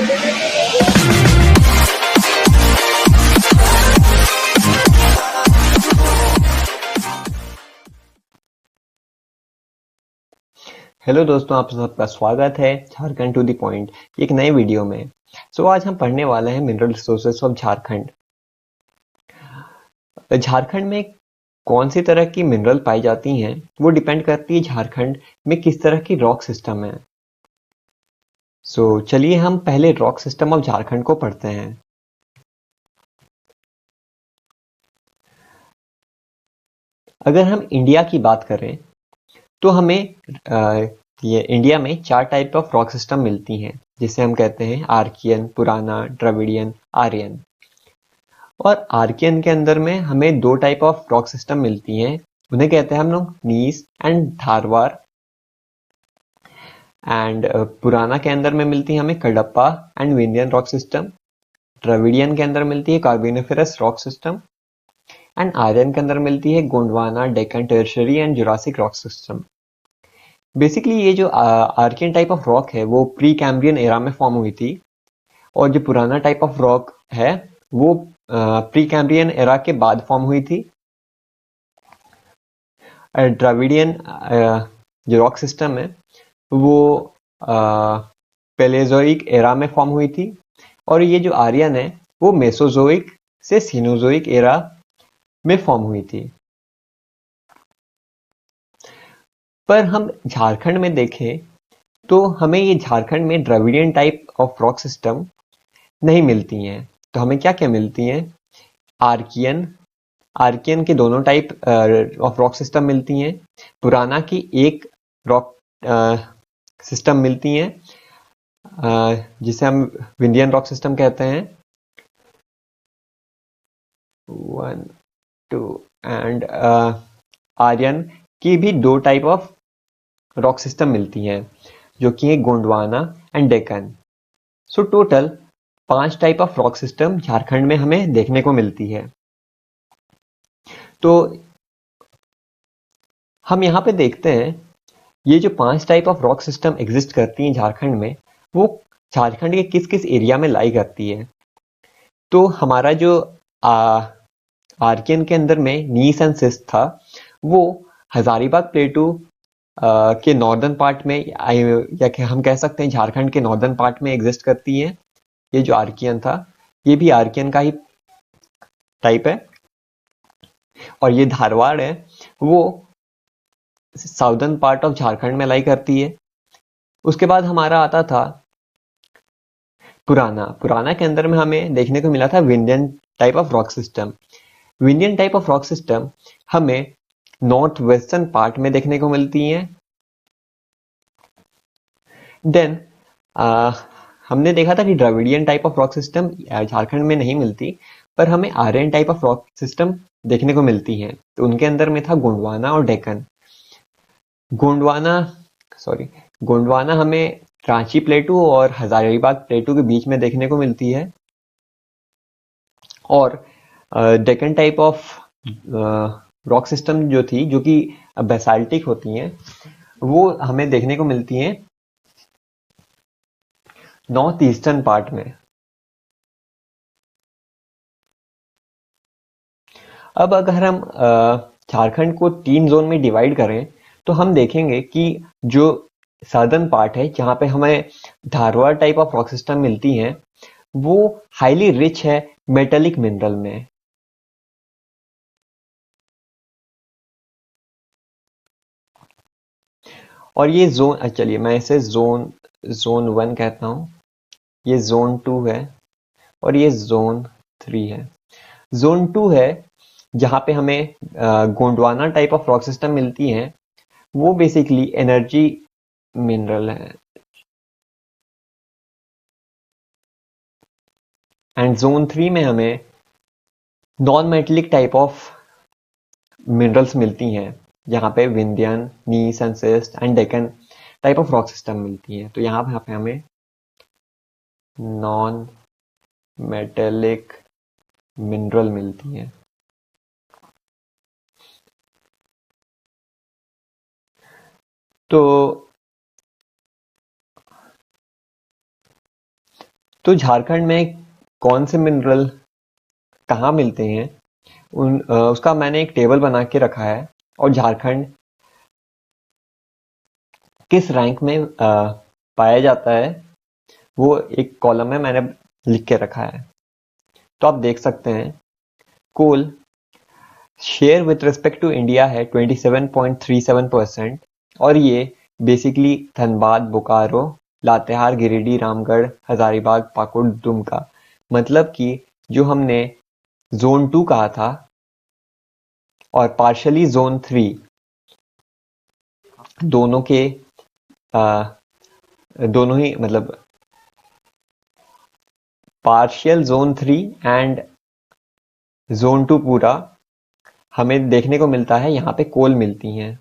Hello दोस्तों, आप सबका स्वागत है झारखंड टू द पॉइंट एक नए वीडियो में। आज हम पढ़ने वाले हैं mineral resources of Jharkhand. Jharkhand में कौन सी तरह की मिनरल पाई जाती हैं वो डिपेंड करती है झारखंड में किस तरह की रॉक सिस्टम है। चलिए हम पहले रॉक सिस्टम ऑफ झारखंड को पढ़ते हैं। अगर हम इंडिया की बात करें तो हमें ये इंडिया में 4 टाइप ऑफ रॉक सिस्टम मिलती हैं, जिसे हम कहते हैं आर्कियन, पुराना, द्रविडियन, आर्यन। और आर्कियन के अंदर में हमें 2 टाइप ऑफ रॉक सिस्टम मिलती हैं, उन्हें कहते हैं हम लोग नीस एंड धारवार। एंड पुराना के अंदर में मिलती है हमें Cuddapah and Vindhyan rock system. Dravidian के अंदर मिलती है carboniferous rock system. And Aryan के अंदर मिलती है Gondwana, Deccan tertiary and Jurassic rock system. Basically ये जो आर्कियन टाइप ऑफ रॉक है वो प्री कैम्ब्रियन एरा में फॉर्म हुई थी, और जो पुराना टाइप ऑफ रॉक है वो प्री कैम्ब्रियन एरा के बाद फॉर्म हुई थी। द्रविडियन जो रॉक सिस्टम है वो पेलेजोइक एरा में फॉर्म हुई थी, और ये जो आर्यन है वो मेसोजोइक से सीनोजोइक एरा में फॉर्म हुई थी। पर हम झारखंड में देखें तो हमें ये झारखंड में Dravidian type of rock system नहीं मिलती हैं। तो हमें क्या क्या मिलती हैं? आर्कियन आर्कियन के दोनों टाइप ऑफ रॉक सिस्टम मिलती हैं। पुराना की एक रॉक सिस्टम मिलती हैं, जिसे हम विंध्यन रॉक सिस्टम कहते हैं। 1 2 एंड आर्यन की भी 2 टाइप ऑफ रॉक सिस्टम मिलती हैं, जो कि है Gondwana and Deccan. Total 5 type of rock system Jharkhand में हमें देखने को मिलती है। तो हम यहाँ पे देखते हैं ये जो 5 type of rock system exist करती हैं झारखंड में, वो झारखंड के किस किस एरिया में लाई करती है। तो हमारा जो आर्कियन के अंदर में नीस एंड सिस था, वो हजारीबाग प्लेटू के नॉर्दर्न पार्ट में, या कि हम कह सकते हैं झारखंड के नॉर्दर्न पार्ट में एग्जिस्ट करती है। ये जो आर्कियन था ये भी आर्कियन का ही टाइप है। और ये धारवाड़ है वो साउदर्न पार्ट ऑफ झारखंड में लाई करती है। उसके बाद हमारा आता था पुराना के अंदर में हमें देखने को मिला था Vindhyan type of rock system. Vindhyan type of rock system हमें नॉर्थ वेस्टर्न पार्ट में देखने को मिलती है। देन हमने देखा था कि Dravidian type of rock system Jharkhand में नहीं मिलती, पर हमें Aryan type of rock system देखने को मिलती हैं। तो उनके अंदर में था गोंडवाना और डेक्कन। गोंडवाना हमें रांची प्लेटू और हजारीबाग प्लेटू के बीच में देखने को मिलती है। और Deccan type of rock system जो थी, जो कि बेसाल्टिक होती हैं, वो हमें देखने को मिलती हैं नॉर्थ ईस्टर्न पार्ट में। अब अगर हम झारखंड को 3 जोन में डिवाइड करें तो हम देखेंगे कि जो सदर्न पार्ट है, जहाँ पे हमें Dharwad type of rock system मिलती हैं, वो हाईली रिच है मेटेलिक मिनरल में। और ये जोन, चलिए मैं इसे जोन 1 कहता हूँ, ये जोन 2 है, और ये जोन 3 है। जोन 2 है जहाँ पे हमें Gondwana type of rock system मिलती हैं, वो बेसिकली एनर्जी मिनरल है। एंड जोन 3 में हमें non metallic type of minerals मिलती हैं, जहाँ पे Vindhyan, gneiss and schist and Deccan type of rock system मिलती हैं। तो यहाँ पे हमें नॉन मेटेलिक मिनरल मिलती हैं। तो तो झारखंड में कौन से मिनरल कहाँ मिलते हैं उसका मैंने एक टेबल बना के रखा है, और झारखंड किस रैंक में पाया जाता है वो एक कॉलम में मैंने लिख के रखा है। तो आप देख सकते हैं coal share with respect to India है 27.37%, और ये बेसिकली धनबाद, बोकारो, लातेहार, गिरिडीह, रामगढ़, हजारीबाग, पाकुड़, दुमका, मतलब कि जो हमने जोन 2 कहा था और पार्शली जोन 3, दोनों के दोनों ही मतलब पार्शियल जोन 3 एंड जोन 2 पूरा हमें देखने को मिलता है, यहाँ पे कोल मिलती हैं।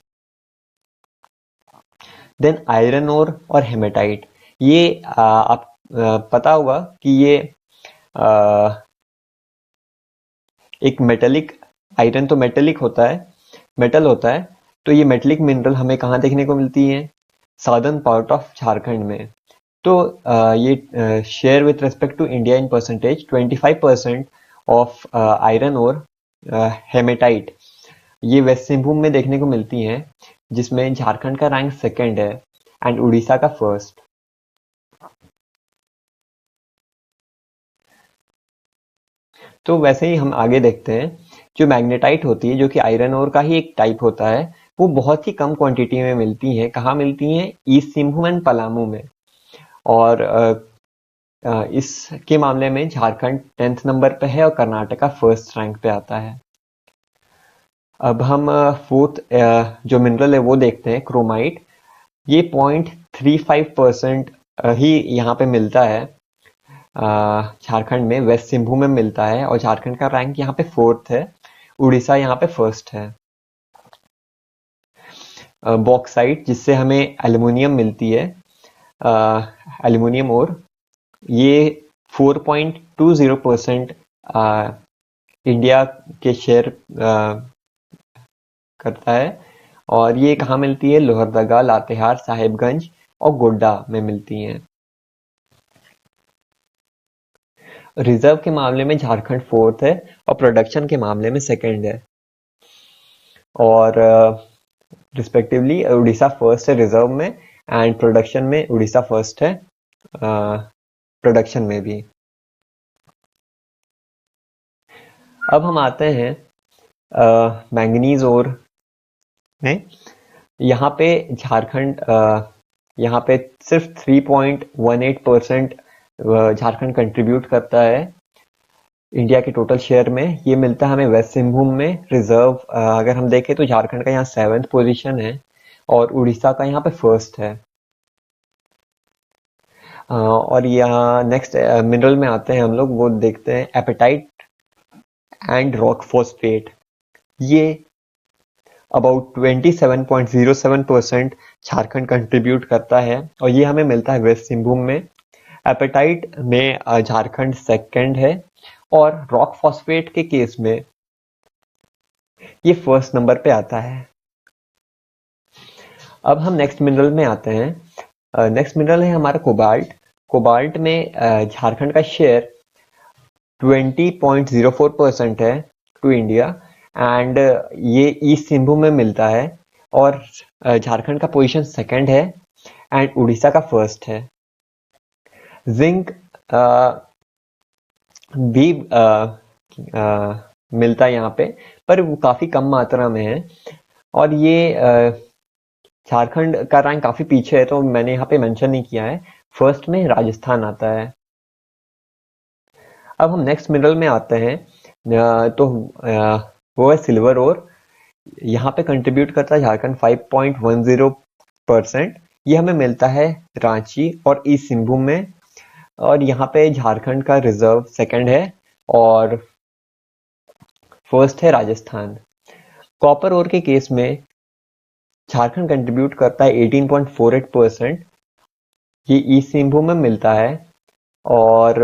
देन आयरन ओर और हेमेटाइट, ये आप पता होगा कि ये एक मेटेलिक, आयरन तो मेटेलिक होता है, मेटल होता है, तो ये मेटेलिक मिनरल हमें कहाँ देखने को मिलती है? साउदर्न पार्ट ऑफ झारखंड में। तो ये share with respect to India in percentage 25% of iron और हेमेटाइट ये वेस्ट सिंहभूम में देखने को मिलती हैं, जिसमें झारखंड का रैंक सेकंड है एंड उड़ीसा का फर्स्ट। तो वैसे ही हम आगे देखते हैं, जो मैग्नेटाइट होती है, जो कि आयरन ओर का ही एक टाइप होता है, वो बहुत ही कम क्वांटिटी में मिलती है। कहाँ मिलती हैं? ईस्ट सिंहभूम एंड पलामू में। और इसके मामले में झारखंड 10th नंबर पे है और कर्नाटका फर्स्ट रैंक पे आता है। अब हम फोर्थ जो मिनरल है वो देखते हैं, क्रोमाइट। ये 0.35% ही यहाँ पे मिलता है, झारखंड में वेस्ट सिंहभूम में मिलता है, और झारखंड का रैंक यहाँ पे फोर्थ है, उड़ीसा यहाँ पे फर्स्ट है। बॉक्साइट, जिससे हमें एल्युमिनियम मिलती है, एल्युमिनियम और ये 4.20% इंडिया के शेयर करता है, और ये कहाँ मिलती है? लोहरदगा, लातेहार, साहेबगंज और गोड्डा में मिलती हैं। रिजर्व के मामले में झारखंड फोर्थ है और प्रोडक्शन के मामले में सेकंड है, और रिस्पेक्टिवली उड़ीसा फर्स्ट है रिजर्व में, एंड प्रोडक्शन में उड़ीसा फर्स्ट है प्रोडक्शन में भी। अब हम आते हैं मैंगनीज ओर में। यहाँ पे झारखंड यहाँ पे सिर्फ 3.18% झारखंड कंट्रीब्यूट करता है इंडिया के टोटल शेयर में। ये मिलता है हमें वेस्ट सिंहभूम में। रिजर्व अगर हम देखें तो झारखंड का यहाँ 7th पोजीशन है और उड़ीसा का यहाँ पे फर्स्ट है। और यहाँ नेक्स्ट मिनरल में आते हैं हम लोग, वो देखते हैं एपेटाइट एंड रॉक फॉस्फेट। ये अबाउट 27.07% झारखंड कंट्रीब्यूट करता है और ये हमें मिलता है वेस्ट सिंहभूम में। एपेटाइट में झारखंड सेकंड है और रॉक फॉस्फेट के केस में ये फर्स्ट नंबर पे आता है। अब हम नेक्स्ट मिनरल में आते हैं। नेक्स्ट मिनरल है हमारा कोबाल्ट। कोबाल्ट में झारखंड का शेयर 20.04% है टू इंडिया, एंड ये ईस्ट सिंहभूम में मिलता है, और झारखंड का पोजीशन सेकंड है एंड उड़ीसा का फर्स्ट है। जिंक भी मिलता है यहाँ पे, पर वो काफी कम मात्रा में है, और ये झारखंड का रैंक काफी पीछे है तो मैंने यहाँ पे मेंशन नहीं किया है। फर्स्ट में राजस्थान आता है। अब हम नेक्स्ट मिनरल में आते हैं, तो वो है सिल्वर ओर। यहाँ पे कंट्रीब्यूट करता है झारखंड 5.10%। ये हमें मिलता है रांची और ईस्ट सिंहभूम में, और यहाँ पे झारखंड का रिजर्व सेकंड है और फर्स्ट है राजस्थान। कॉपर ओर के केस में झारखंड कंट्रीब्यूट करता है 18.48%। ये ईस्ट सिंहभूम में मिलता है और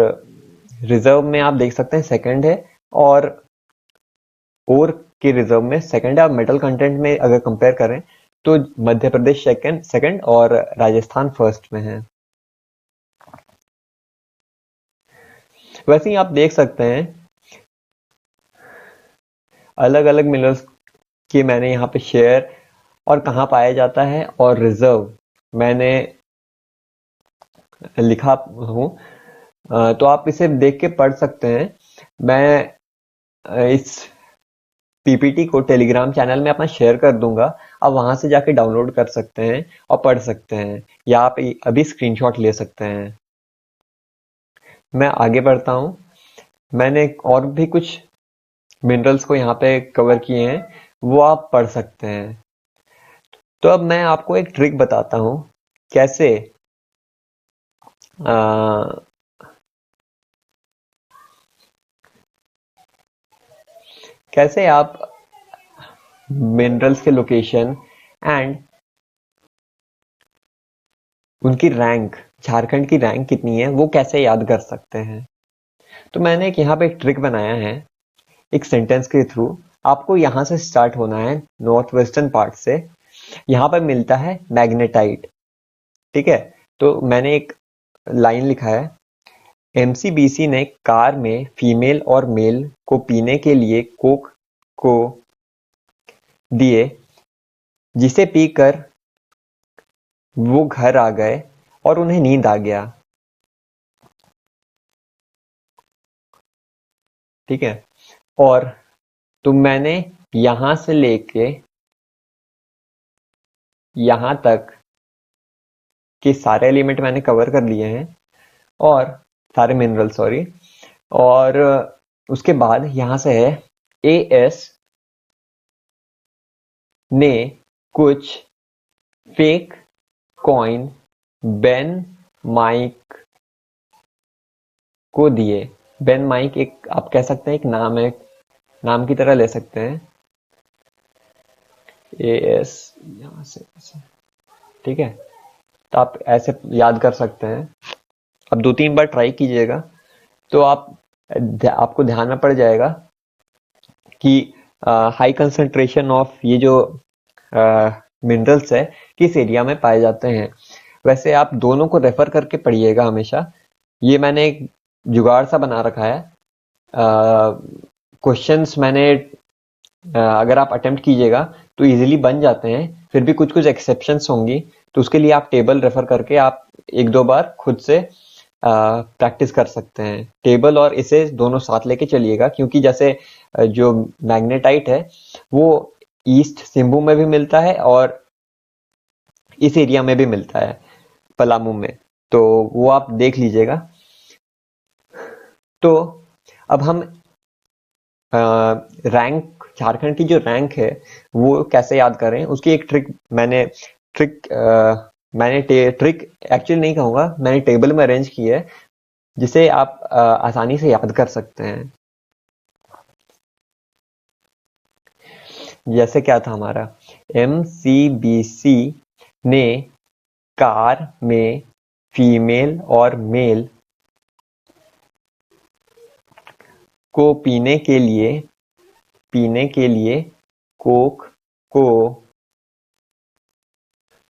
रिजर्व में आप देख सकते हैं सेकंड है, और ओर के रिजर्व में सेकंड है। आप मेटल कंटेंट में अगर कंपेयर करें तो मध्य प्रदेश सेकंड और राजस्थान फर्स्ट में है। वैसे ही आप देख सकते हैं अलग अलग मिनरल्स की मैंने यहाँ पे शेयर और कहाँ पाया जाता है और रिजर्व मैंने लिखा हूँ। तो आप इसे देख के पढ़ सकते हैं। मैं इस पीपीटी को टेलीग्राम चैनल में अपना शेयर कर दूंगा। आप वहां से जाके डाउनलोड कर सकते हैं और पढ़ सकते हैं, या आप अभी स्क्रीनशॉट ले सकते हैं। मैं आगे बढ़ता हूँ। मैंने और भी कुछ मिनरल्स को यहाँ पे कवर किए हैं, वो आप पढ़ सकते हैं। तो अब मैं आपको एक ट्रिक बताता हूँ कैसे आ, कैसे आप मिनरल्स के लोकेशन एंड उनकी रैंक, झारखंड की रैंक कितनी है, वो कैसे याद कर सकते हैं। तो मैंने एक यहाँ पे एक ट्रिक बनाया है एक सेंटेंस के थ्रू। आपको यहाँ से स्टार्ट होना है, नॉर्थ वेस्टर्न पार्ट से। यहाँ पर मिलता है मैग्नेटाइट, ठीक है। तो मैंने एक लाइन लिखा है, एमसीबीसी ने कार में फीमेल और मेल को पीने के लिए कोक को दिए, जिसे पीकर वो घर आ गए और उन्हें नींद आ गया, ठीक है। और तो मैंने यहां से लेके यहां तक के सारे एलिमेंट मैंने कवर कर लिए हैं, और सारे मिनरल सॉरी। और उसके बाद यहां से है, एएस ने कुछ फेक कॉइन बेन माइक को दिए। बेन माइक एक आप कह सकते हैं एक नाम है, नाम की तरह ले सकते हैं। एएस यहां से ऐसे, ठीक है। तो आप ऐसे याद कर सकते हैं। अब 2-3 बार ट्राई कीजिएगा तो आपको ध्यान में पड़ जाएगा कि हाई कंसंट्रेशन ऑफ ये जो मिनरल्स है किस एरिया में पाए जाते हैं। वैसे आप दोनों को रेफर करके पढ़िएगा हमेशा। ये मैंने एक जुगाड़ सा बना रखा है। क्वेश्चंस मैंने अगर आप अटेम्प्ट कीजिएगा तो इजीली बन जाते हैं, फिर भी कुछ कुछ एक्सेप्शंस होंगी, तो उसके लिए आप टेबल रेफर करके आप 1-2 बार खुद से प्रैक्टिस कर सकते हैं। टेबल और इसे दोनों साथ लेके चलिएगा, क्योंकि जैसे जो मैग्नेटाइट है वो ईस्ट सिंबू में भी मिलता है और इस एरिया में भी मिलता है, पलामू में। तो वो आप देख लीजिएगा। तो अब हम रैंक, झारखंड की जो रैंक है वो कैसे याद करें, उसकी एक ट्रिक एक्चुअली नहीं कहूंगा, मैंने टेबल में अरेंज की है जिसे आप आसानी से याद कर सकते हैं। जैसे क्या था हमारा, एमसीबीसी ने कार में फीमेल और मेल को पीने के लिए कोक को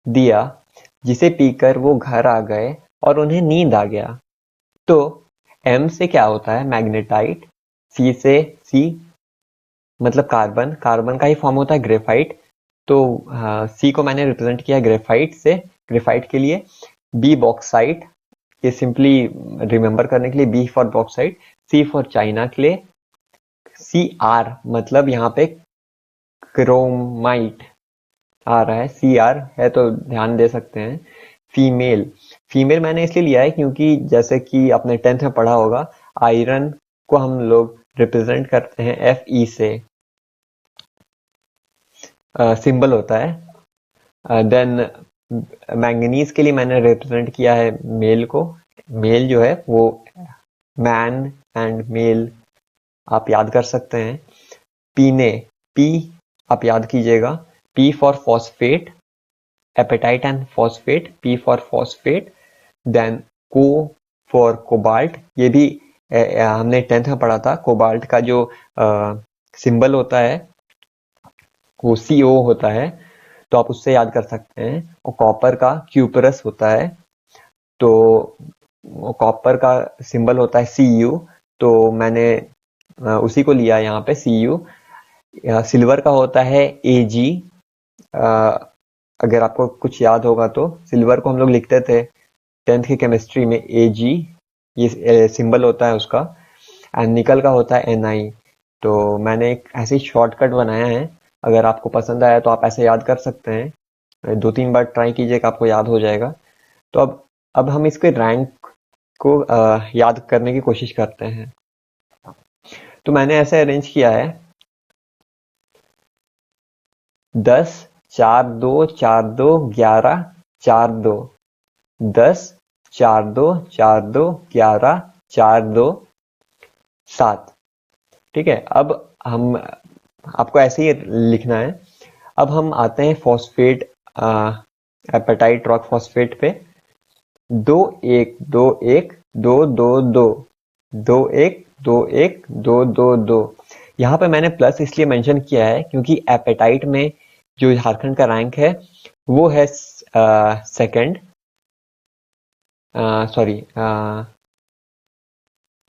दिया, जिसे पीकर वो घर आ गए और उन्हें नींद आ गया। तो एम से क्या होता है मैग्नेटाइट, सी से सी मतलब कार्बन, कार्बन का ही फॉर्म होता है ग्रेफाइट। तो सी को मैंने रिप्रेजेंट किया ग्रेफाइट से, ग्रेफाइट के लिए। बी बॉक्साइट, ये सिंपली रिमेंबर करने के लिए, B for bauxite. C for China के लिए। सी आर मतलब यहाँ पे क्रोमाइट आ रहा है, सी आर है तो ध्यान दे सकते हैं। फीमेल, फीमेल मैंने इसलिए लिया है क्योंकि जैसे कि आपने 10th में पढ़ा होगा, आयरन को हम लोग रिप्रेजेंट करते हैं एफ ई से, सिंबल होता है। देन मैंगनीज के लिए मैंने रिप्रेजेंट किया है मेल को। मेल जो है वो मैन एंड मेल आप याद कर सकते हैं। पीने, पी आप याद कीजिएगा, P for phosphate, apatite and phosphate, P for phosphate. Then Co for cobalt, ये भी हमने 10th में पढ़ा था। कोबाल्ट का जो सिंबल होता है वो CO होता है, तो आप उससे याद कर सकते हैं। और कॉपर का क्यूपरस होता है, तो कॉपर का सिंबल होता है CU, तो मैंने उसी को लिया यहाँ पे CU। सिल्वर का होता है AG। अगर आपको कुछ याद होगा तो सिल्वर को हम लोग लिखते थे 10th की केमिस्ट्री में AG, ये सिंबल होता है उसका। एंड निकल का होता है NI। तो मैंने एक ऐसी शॉर्टकट बनाया है, अगर आपको पसंद आया तो आप ऐसे याद कर सकते हैं। 2-3 बार ट्राई कीजिएगा, आपको याद हो जाएगा। तो अब हम इसके रैंक को याद करने की कोशिश करते हैं। तो मैंने ऐसे अरेंज किया है 10 4 2 4 2 11 4 2, 10 4 2 4 2 11 4 2 7। ठीक है, अब हम आपको ऐसे ही लिखना है। अब हम आते हैं फॉस्फेट, एपेटाइट रॉक फॉस्फेट पे। 2 1 2 1 2 2 2 2 1 2 1 2 2 2। यहाँ पे मैंने प्लस इसलिए मेंशन किया है क्योंकि एपेटाइट में जो झारखंड का रैंक है वो है सेकंड, सॉरी,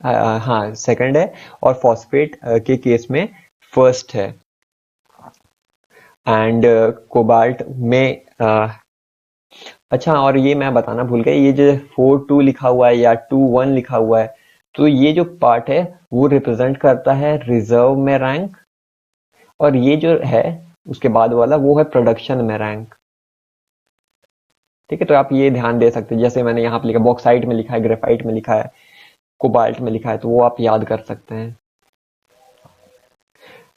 हाँ सेकंड है, और फॉस्फेट के केस में फर्स्ट है। एंड कोबाल्ट में अच्छा, और ये मैं बताना भूल गया, ये जो 4-2 लिखा हुआ है या 2-1 लिखा हुआ है, तो ये जो पार्ट है वो रिप्रेजेंट करता है रिजर्व में रैंक, और ये जो है उसके बाद वाला वो है प्रोडक्शन में रैंक। ठीक है, तो आप ये ध्यान दे सकते हैं, जैसे मैंने यहाँ पे लिखा बॉक्साइट में लिखा है, ग्रेफाइट में लिखा है, कोबाल्ट में लिखा है, तो वो आप याद कर सकते हैं।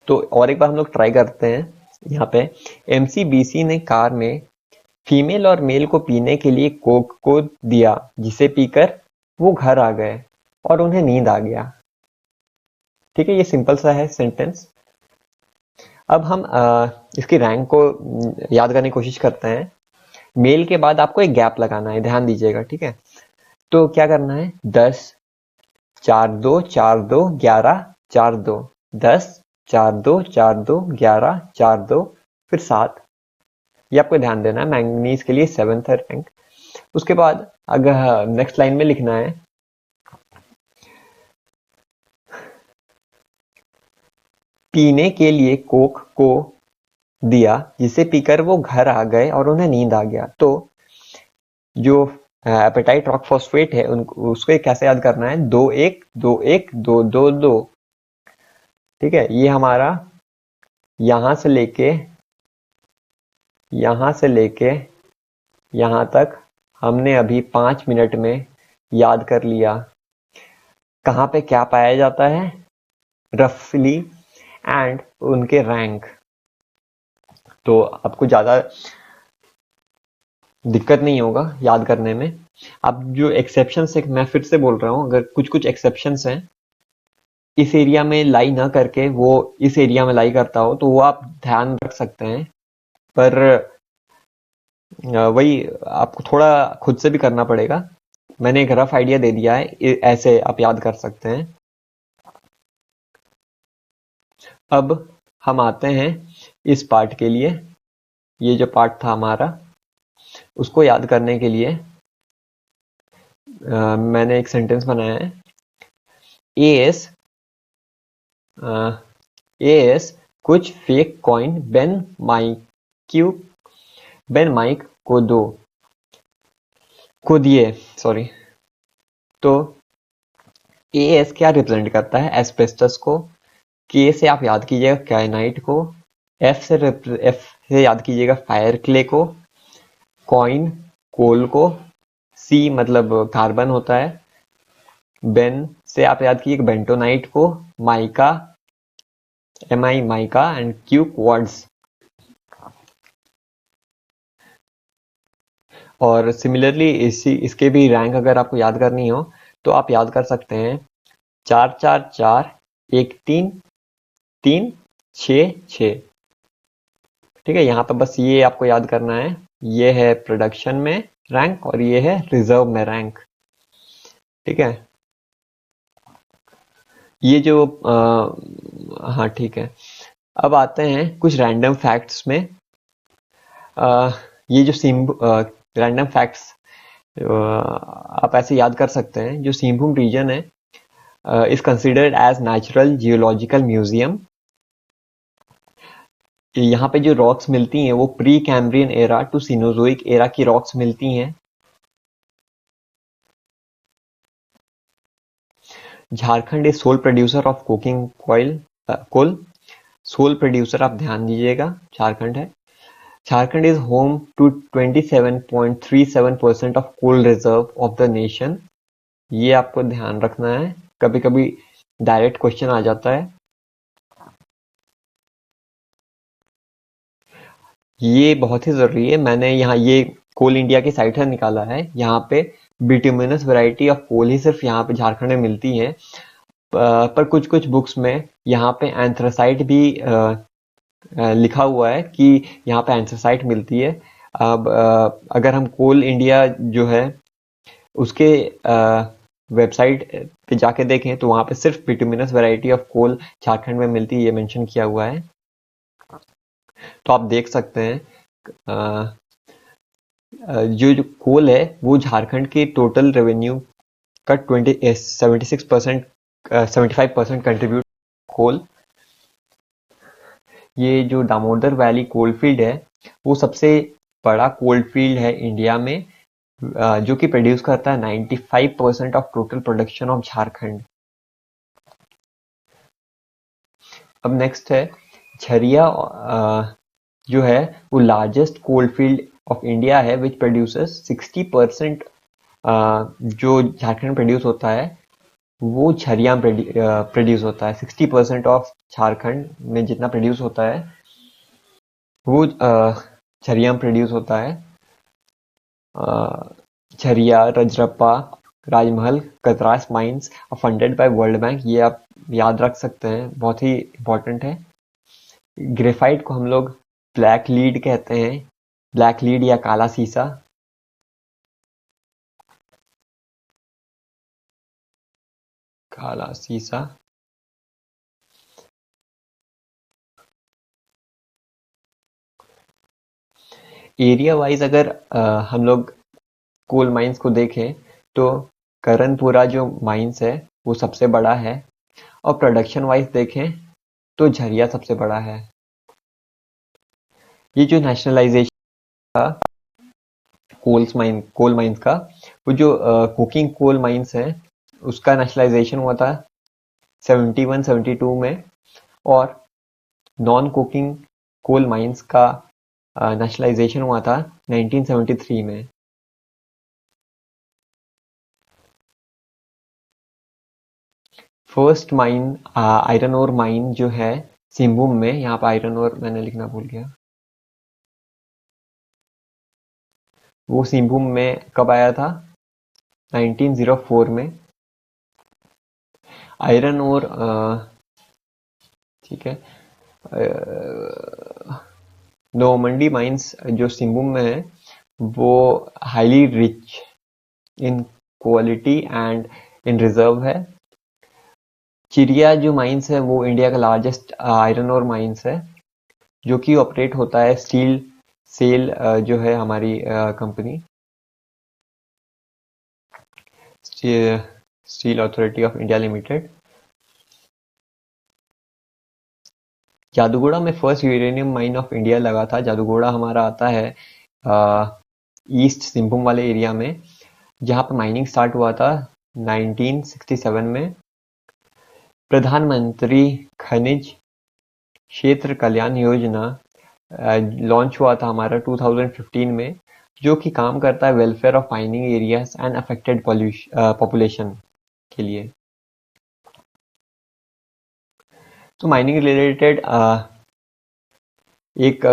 तो और एक बार हम लोग ट्राई करते हैं। यहाँ पे MCBC ने कार में फीमेल और मेल को पीने के लिए कोक को दिया, जिसे पीकर वो घर आ गए और उन्हें नींद आ गया। ठीक है, ये सिंपल सा है सेंटेंस। अब हम इसकी रैंक को याद करने की कोशिश करते हैं। मेल के बाद आपको एक गैप लगाना है, ध्यान दीजिएगा। ठीक है, तो क्या करना है, 10 4 2 4 2 11 4 2, 10 4 2 4 2 11 4 2, फिर 7। ये आपको ध्यान देना है, मैंगनीज के लिए 7th है रैंक। उसके बाद अगर नेक्स्ट लाइन में लिखना है पीने के लिए कोक को दिया, जिसे पीकर वो घर आ गए और उन्हें नींद आ गया। तो जो एपेटाइट रॉक फॉस्फेट है उसको कैसे याद करना है, 2 1 2 1 2 2 2। ठीक है, ये हमारा यहां से लेके यहां तक हमने अभी 5 मिनट में याद कर लिया। कहाँ पे क्या पाया जाता है रफली, एंड उनके रैंक। तो आपको ज्यादा दिक्कत नहीं होगा याद करने में। अब जो एक्सेप्शंस है, मैं फिर से बोल रहा हूँ, अगर कुछ कुछ एक्सेप्शंस हैं, इस एरिया में लाई ना करके वो इस एरिया में लाई करता हो, तो वो आप ध्यान रख सकते हैं। पर वही आपको थोड़ा खुद से भी करना पड़ेगा। मैंने एक रफ आइडिया दे दिया है, ऐसे आप याद कर सकते हैं। अब हम आते हैं इस पार्ट के लिए। ये जो पार्ट था हमारा, उसको याद करने के लिए मैंने एक सेंटेंस बनाया है। एएस कुछ फेक कॉइन बेन माइक को दिए, सॉरी। तो एएस क्या रिप्रेजेंट करता है, एस्बेस्टस को। के से आप याद कीजिएगा काइनाइट को। एफ से याद कीजिएगा फायर क्ले को। कॉइन कोल को। सी मतलब कार्बन होता है। बेन से आप याद कीजिएगा बेंटोनाइट को। Mica MI mica, and Q quartz. और सिमिलरली इसके भी रैंक अगर आपको याद करनी हो तो आप याद कर सकते हैं 4 4 4 1 3 3 6 6। ठीक है, यहाँ पर बस ये आपको याद करना है, ये है प्रोडक्शन में रैंक और ये है रिजर्व में रैंक। ठीक है, ये जो हाँ ठीक है। अब आते हैं कुछ रैंडम फैक्ट्स में। ये जो रैंडम फैक्ट्स आप ऐसे याद कर सकते हैं। जो सिंहभूम रीजन है is considered as natural geological museum. यहाँ पे जो रॉक्स मिलती हैं वो pre Cambrian era to Cenozoic era की रॉक्स मिलती हैं। Jharkhand is sole producer of coking coal. Sole producer आप ध्यान दीजिएगा, झारखंड है। Jharkhand is home to 27.37% of coal reserve of the nation. ये आपको ध्यान रखना है, कभी कभी डायरेक्ट क्वेश्चन आ जाता है। ये बहुत ही जरूरी है। मैंने यहाँ ये कोल इंडिया की साइट से निकाला है। यहाँ पे बिटुमिनस वैरायटी ऑफ कोल ही सिर्फ यहाँ पे झारखंड में मिलती है, पर कुछ कुछ बुक्स में यहाँ पे एंथ्रासाइट भी लिखा हुआ है कि यहाँ पे एंथ्रासाइट मिलती है। अब अगर हम कोल इंडिया जो है उसके वेबसाइट पे जाके देखें तो वहाँ पे सिर्फ bituminous variety of coal Jharkhand में मिलती है, ये मेंशन किया हुआ है। तो आप देख सकते हैं जो कोल है वो झारखंड के टोटल रेवेन्यू का 75% कंट्रीब्यूट कोल। ये जो दामोदर वैली कोलफील्ड है वो सबसे बड़ा कोलफील्ड है इंडिया में, जो कि प्रोड्यूस करता है 95% of total production of Jharkhand. अब नेक्स्ट है झरिया, जो है वो लार्जेस्ट कोलफील्ड ऑफ इंडिया है विच प्रोड्यूसेस 60%। जो झारखंड प्रोड्यूस होता है वो झरिया प्रोड्यूस होता है। 60% ऑफ झारखंड में जितना प्रोड्यूस होता है वो झरिया प्रोड्यूस होता है। Jharia, Rajrappa, Rajmahal, Katras mines funded by World Bank, ये आप याद रख सकते हैं, बहुत ही इंपॉर्टेंट है। ग्रेफाइट को हम लोग ब्लैक लीड कहते हैं, ब्लैक लीड या काला सीसा। काला सीसा। एरिया वाइज अगर हम लोग कोल माइंस को देखें तो करनपुरा जो माइंस है वो सबसे बड़ा है, और प्रोडक्शन वाइज देखें तो झरिया सबसे बड़ा है। ये जो नेशनलाइजेशन था कोल माइंस का, वो जो कुकिंग कोल माइंस है उसका नेशनलाइजेशन हुआ था 71-72 में, और नॉन कुकिंग कोल माइंस का नेशनलाइजेशन हुआ था 1973 में। First mine iron ore mine जो है सिंहभूम में, यहाँ पर आयरन ओर मैंने लिखना भूल गया, वो सिंहभूम में कब आया था? 1904 में। आयरन ओर, ठीक है, नोमंडी माइंस जो सिंहभूम में है वो highly rich in quality and in reserve है। चिरिया जो माइंस है वो इंडिया का लार्जेस्ट आयरन ओर माइंस है, जो कि ऑपरेट होता है स्टील सेल जो है हमारी कंपनी, steel authority of India limited. Jadugoda में first uranium mine of India लगा था। जादूगोड़ा हमारा आता है ईस्ट सिंहभूम वाले एरिया में, जहां पर माइनिंग स्टार्ट हुआ था 1967 में। प्रधानमंत्री खनिज क्षेत्र कल्याण योजना लॉन्च हुआ था हमारा 2015 में, जो कि काम करता है welfare of mining areas and affected population के लिए। तो माइनिंग रिलेटेड एक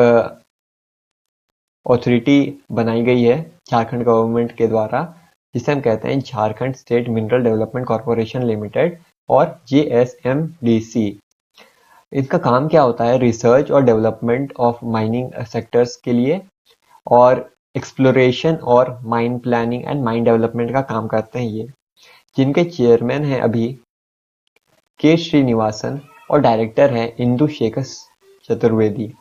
ऑथोरिटी बनाई गई है झारखंड गवर्नमेंट के द्वारा, जिसे हम कहते हैं Jharkhand state mineral development corporation limited और JSMDC। इसका काम क्या होता है? रिसर्च और डेवलपमेंट ऑफ माइनिंग सेक्टर्स के लिए, और एक्सप्लोरेशन और mine planning and mine development का काम करते हैं ये। जिनके चेयरमैन हैं अभी के श्रीनिवासन और डायरेक्टर है इंदु शेखर चतुर्वेदी।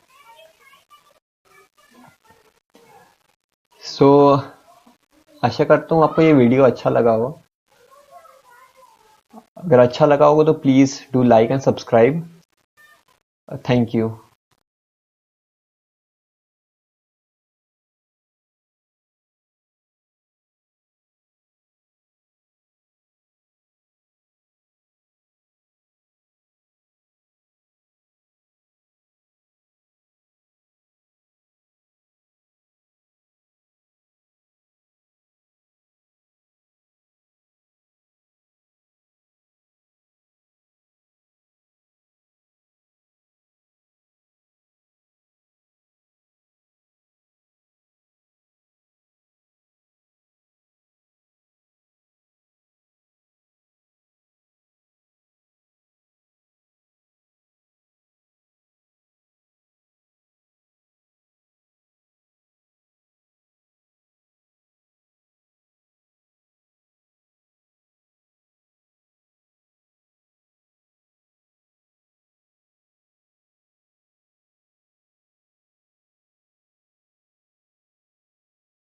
सो आशा करता हूँ आपको ये वीडियो अच्छा लगा हो। अगर अच्छा लगा होगा तो please do like and subscribe. Thank you.